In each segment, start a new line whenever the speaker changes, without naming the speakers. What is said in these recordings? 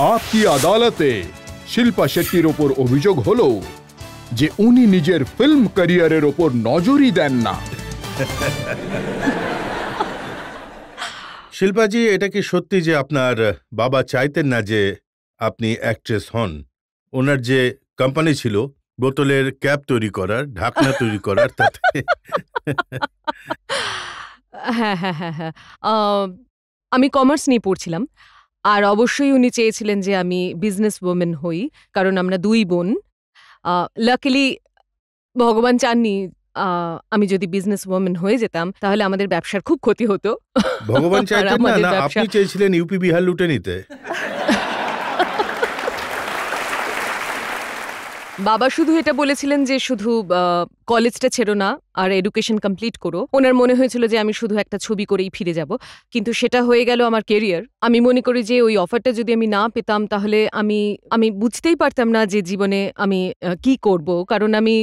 আপকি আদালতে শিল্পা শেট্টির ওপর অভিযোগ হলো যে উনি নিজের ফিল্ম ক্যারিয়ারের ওপর নজরই দেন না।
শিল্পাজি, এটা কি সত্যি যে আপনার বাবা চাইতেন না যে আপনি অ্যাক্ট্রেস হন? ওনার যে কোম্পানি ছিল বোতলের ক্যাপ তৈরি করার, ঢাকনা তৈরি করার, তাতে
হ্যাঁ হ্যাঁ হ্যাঁ হ্যাঁ আমি কমার্স নিয়ে পড়ছিলাম, আর অবশ্যই উনি চেয়েছিলেন যে আমি বিজনেস ওমেন হই, কারণ আমরা দুই বোন। লাকিলি ভগবান চাননি আমি যদি বিজনেস ওমেন হয়ে যেতাম তাহলে আমাদের ব্যবসার খুব ক্ষতি হতো।
ভগবান চাইতেন না, না আপনি চেয়েছিলেন ইউপি বিহার লুটে নিতে?
বাবা শুধু এটা বলেছিলেন যে শুধু কলেজটা ছেড়ো না আর এডুকেশন কমপ্লিট করো। ওনার মনে হয়েছিল যে আমি শুধু একটা ছবি করেই ফিরে যাব, কিন্তু সেটা হয়ে গেল আমার কেরিয়ার। আমি মনে করি যে ওই অফারটা যদি আমি না পেতাম তাহলে আমি বুঝতেই পারতাম না যে জীবনে আমি কি করব, কারণ আমি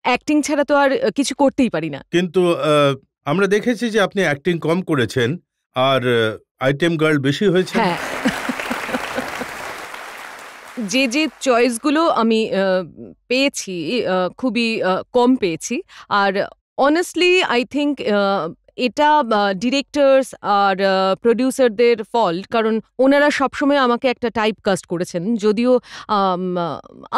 অ্যাক্টিং ছাড়া তো আর কিছু করতেই পারি না।
কিন্তু আমরা দেখেছি যে আপনি অ্যাক্টিং কম করেছেন আর আইটেম গার্ল বেশি হয়েছে।
হ্যাঁ, যে যে চয়েসগুলো আমি পেয়েছি খুবই কম পেয়েছি, আর অনেস্টলি আই থিঙ্ক এটা ডিরেক্টরস আর প্রডিউসারদের ফল্ট, কারণ ওনারা সবসময় আমাকে একটা টাইপ কাস্ট করেছেন। যদিও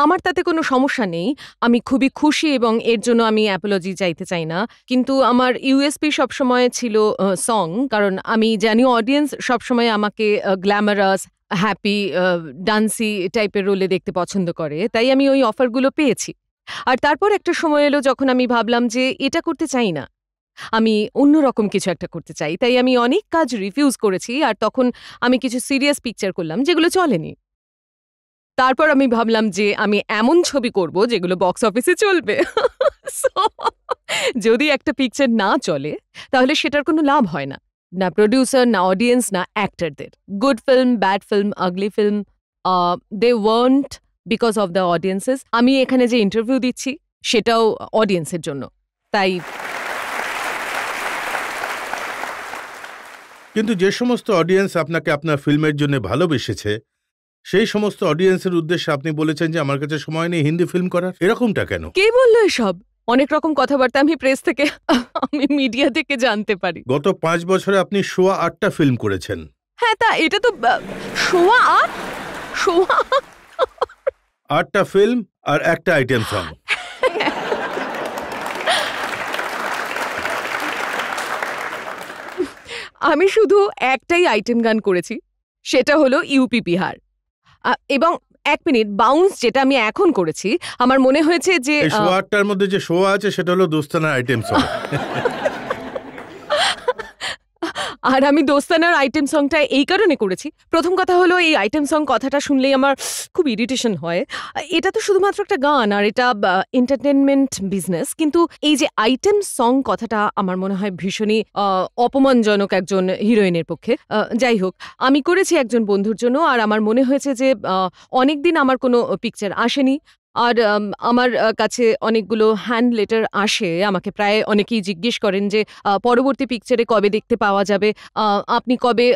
আমার তাতে কোনো সমস্যা নেই, আমি খুবই খুশি এবং এর জন্য আমি অ্যাপোলজি চাইতে চাই না, কিন্তু আমার ইউএসপি সবসময় ছিল সং, কারণ আমি জানি অডিয়েন্স সবসময় আমাকে গ্ল্যামারাস, হ্যাপি, ডান্সি টাইপের রোলে দেখতে পছন্দ করে, তাই আমি ওই অফারগুলো পেয়েছি। আর তারপর একটা সময় এলো যখন আমি ভাবলাম যে এটা করতে চাই না, আমি অন্যরকম কিছু একটা করতে চাই, তাই আমি অনেক কাজ রিফিউজ করেছি। আর তখন আমি কিছু সিরিয়াস পিকচার করলাম যেগুলো চলেনি। তারপর আমি ভাবলাম যে আমি এমন ছবি করব যেগুলো বক্স অফিসে চলবে। যদি একটা পিকচার না চলে তাহলে সেটার কোনো লাভ হয় না, না প্রডিউসার, না অডিয়েন্স, না অ্যাক্টরদের। Good film, bad film, ugly film, they want because of the audiences. আমি এখানে যে ইন্টারভিউ দিচ্ছি সেটাও অডিয়েন্সের জন্য, তাই।
কিন্তু যে সমস্ত অডিয়েন্স আপনাকে আপনার ফিল্মের জন্য ভালোবেসেছে, সেই সমস্ত অডিয়েন্সের উদ্দেশ্যে আপনি বলেছেন যে আমার কাছে সময় নেই হিন্দি ফিল্ম করার। এরকমটা কেন?
কে বললো এসব? অনেক রকম কথাবার্তা আমি প্রেস থেকে, আমি মিডিয়া থেকে জানতে পারি।
গত 5 বছরে আপনি 8টা ফিল্ম করেছেন।
হ্যাঁ, তা এটা তো
8টা ফিল্ম আর একটা আইটেম সং।
আমি শুধু একটাই আইটেম গান করেছি, সেটা হলো ইউপি বিহার। এবং 1 মিনিট, বাউন্স যেটা আমি এখন করেছি, আমার মনে হয়েছে যে
8টার মধ্যে যে শো আছে সেটা হলো দোস্তানার আইটেম সং।
আর আমি দোস্তানার আইটেম সংটা এই কারণে করেছি, প্রথম কথা হলো এই আইটেম সং কথাটা শুনলেই আমার খুব ইরিটেশন হয়। এটা তো শুধুমাত্র একটা গান আর এটা এন্টারটেনমেন্ট বিজনেস, কিন্তু এই যে আইটেম সং কথাটা আমার মনে হয় ভীষণই অপমানজনক একজন হিরোইনের পক্ষে। যাই হোক, আমি করেছি একজন বন্ধুর জন্য, আর আমার মনে হয়েছে যে অনেকদিন আমার কোনো পিকচার আসেনি, আর আমার কাছে অনেকগুলো হ্যান্ড লেটার আসে। আমাকে প্রায় অনেকেই জিজ্ঞেস করেন যে পরবর্তী পিকচারে কবে দেখতে পাওয়া যাবে, আপনি কবে,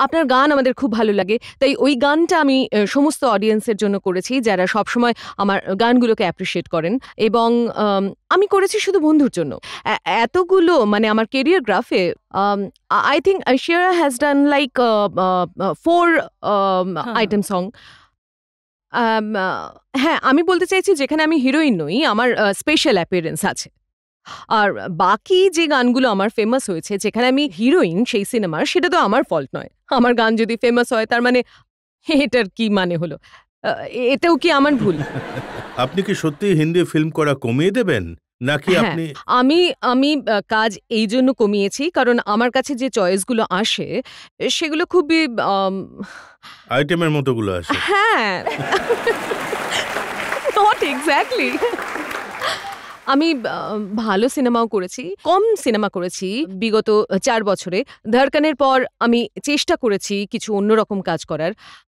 আপনার গান আমাদের খুব ভালো লাগে। তাই ওই গানটা আমি সমস্ত অডিয়েন্সের জন্য করেছি যারা সবসময় আমার গানগুলোকে অ্যাপ্রিসিয়েট করেন, এবং আমি করেছি শুধু বন্ধুর জন্য। এতগুলো মানে আমার কেরিয়ার গ্রাফে I think Aishwarya has done like 4 item song. হ্যাঁ, আমি বলতে চাইছি যেখানে আমি হিরোইন নই, আমার স্পেশাল অ্যাপিয়ারেন্স আছে। আর বাকি যে গানগুলো আমার ফেমাস হয়েছে যেখানে আমি হিরোইন সেই সিনেমার, সেটা তো আমার ফল্ট নয়। আমার গান যদি ফেমাস হয় তার মানে এটার কি মানে হলো? এতেও কি আমার ভুল?
আপনি কি সত্যি হিন্দি ফিল্ম করা কমিয়ে দেবেন নাকি আপনি?
আমি কাজ এই জন্য কমিয়েছি কারণ আমার কাছে যে চয়েসগুলো আসে সেগুলো খুবই
আইটেমের মতোগুলো আসে।
হ্যাঁ, নট এক্স্যাক্টলি। আমি ভালো সিনেমাও করেছি, কম সিনেমা করেছি বিগত 4 বছরে। ধড়কনের পর আমি চেষ্টা করেছি কিছু অন্যরকম কাজ করার।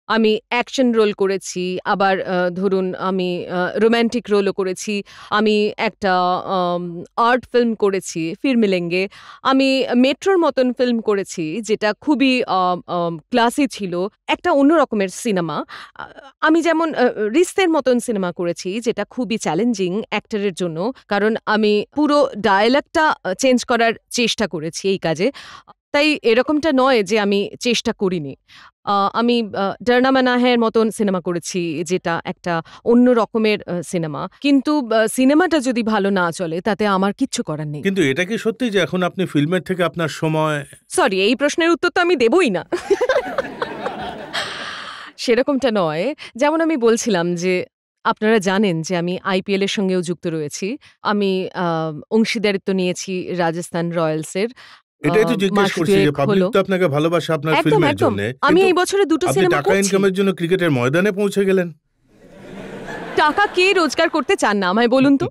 আমি অ্যাকশন রোল করেছি, আবার ধরুন আমি রোম্যান্টিক রোলও করেছি, আমি একটা আর্ট ফিল্ম করেছি ফির মিলেঙ্গে, আমি মেট্রোর মতন ফিল্ম করেছি যেটা খুবই ক্লাসি ছিল, একটা অন্য রকমের সিনেমা। আমি যেমন রিস্তের মতন সিনেমা করেছি যেটা খুবই চ্যালেঞ্জিং অ্যাক্টরের জন্য, কারণ আমি পুরো ডায়ালগটা চেঞ্জ করার চেষ্টা করেছি এই কাজে। তাই এরকমটা নয় যে আমি চেষ্টা করিনি। আমি ডারনা মানাহের মতন সিনেমা করেছি যেটা একটা অন্য রকমের সিনেমা, কিন্তু সিনেমাটা যদি ভালো না চলে তাতে আমার কিচ্ছু করার নেই।
কিন্তু এটা কি সত্যি যে এখন আপনি ফিল্মের থেকে আপনার সময়?
সরি, এই প্রশ্নের উত্তর তো আমি দেবই না। সেরকমটা নয়। যেমন আমি বলছিলাম যে আপনারা জানেন যে আমি আইপিএল এর সঙ্গেও যুক্ত রয়েছি। আমি অংশীদারিত্ব নিয়েছি রাজস্থান রয়্যালসের।
এটাই তো জিজ্ঞেস করছি যে পাবলিক তো আপনাকে ভালোবাসে আপনার
একদম
ফিল্মের
একদম।
জন্য।
আমি এই বছরে 2টো
আপনি
সিনেমা
টাকা
করছি।
ইনকামের জন্য ক্রিকেটের ময়দানে পৌঁছে গেলেন।
টাকা কে রোজগার করতে চান না আমায় বলুন তো?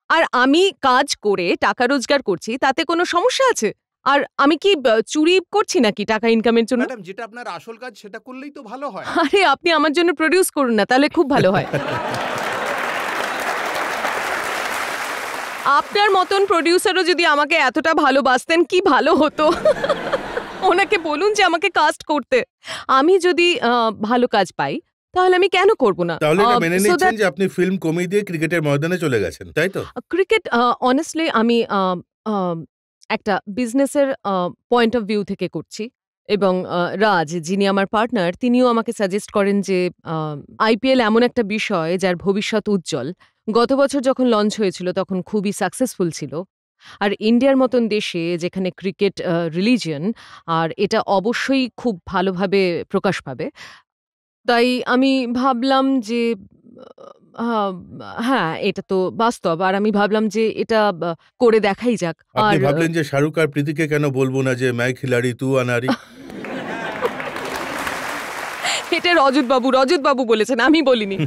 আর আমি কাজ করে টাকা রোজগার করছি, তাতে কোনো সমস্যা আছে? আর আমি কি চুরি করছি নাকি টাকা ইনকামের জন্য?
ম্যাডাম, যেটা আপনার আসল কাজ সেটা করলেই তো ভালো হয়।
আরে আপনি আমার জন্য প্রডিউস করুন না, তাহলে খুব ভালো হয়। আপনার মতন প্রডিউসারও যদি আমাকে এতটা ভালোবাসতেন কি ভালো হতো। ওনাকে বলুন যে আমাকে কাস্ট করতে। আমি যদি ভালো কাজ পাই তাহলে আমি কেন করব না?
তাহলে এটা মেনে নিচ্ছেন যে আপনি ফিল্ম কমিয়ে দিয়ে ক্রিকেটের ময়দানে চলে গেছেন, তাই তো?
ক্রিকেট অনেস্টলি আমি একটা বিজনেসের পয়েন্ট অফ ভিউ থেকে করছি, এবং রাজ যিনি আমার পার্টনার তিনিও আমাকে সাজেস্ট করেন যে আইপিএল এমন একটা বিষয় যার ভবিষ্যৎ উজ্জ্বল। গত বছর যখন লঞ্চ হয়েছিল তখন খুবই সাকসেসফুল ছিল, আর ইন্ডিয়ার মতন দেশে যেখানে ক্রিকেট রিলিজিয়ন, আর এটা অবশ্যই খুব ভালোভাবে প্রকাশ পাবে। তাই আমি ভাবলাম যে আহ, হ্যাঁ, এটা তো বাস্তব, আর আমি ভাবলাম যে এটা করে দেখাই যাক।
আপনি
আর
ভাবলেন যে শাহরুখ আর প্রীতিকে কেন বলবো না যে मैं खिलाड़ी तू अनारी?
এটা রজত বাবু বলেছেন, আমি বলিনি।